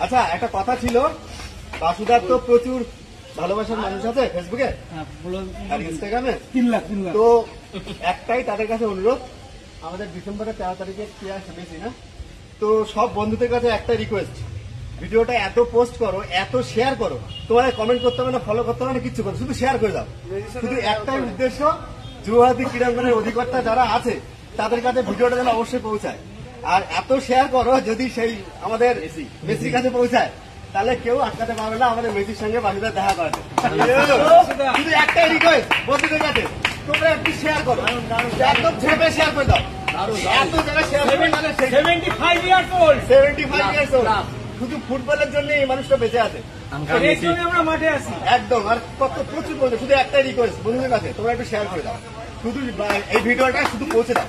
আচ্ছা, একটা কথা ছিল, বাসুদার তো প্রচুর ভালোবাসার মানুষ আছে ফেসবুকে আর ইনস্টাগ্রামে, 3 লাখ। তো একটাই তাদের কাছে অনুরোধ, আমাদের ডিসেম্বরের 13 তারিখে কি আসছে বেশি না, তো সব বন্ধুদের কাছে একটা রিকোয়েস্ট, ভিডিওটা এত পোস্ট করো, এত শেয়ার করো, তোমার কমেন্ট করতে হবে না, ফলো করতে হবে না, কিচ্ছু করো, শুধু শেয়ার করে দাও। শুধু একটাই উদ্দেশ্য, যুবভারতী ক্রীড়াঙ্গনের অধিকর্তা যারা আছে তাদের কাছে ভিডিওটা যেন অবশ্যই পৌঁছায়। আর এত শেয়ার করো, যদি সেই আমাদের মেসির কাছে পৌঁছায় তাহলে কেউ আটকাতে পারবে না আমাদের মেসির সঙ্গে বাসুদার দেখা করাতে। শুধু একটাই রিকোয়েস্ট বন্ধুদের কাছে, তোমরা একটু শেয়ার করো, একদম ছেপে শেয়ার করে দাও। এত যারা শেয়ার করবে, 75 years old, শুধু ফুটবলের জন্য এই মানুষটা বেঁচে আছে, আমরা মাঠে আছি একদম। আর কত প্রচুর বন্ধু, শুধু একটাই রিকোয়েস্ট বন্ধুদের কাছে, তোমরা একটু শেয়ার করে দাও, শুধু এই ভিডিওটা শুধু পৌঁছে দাও।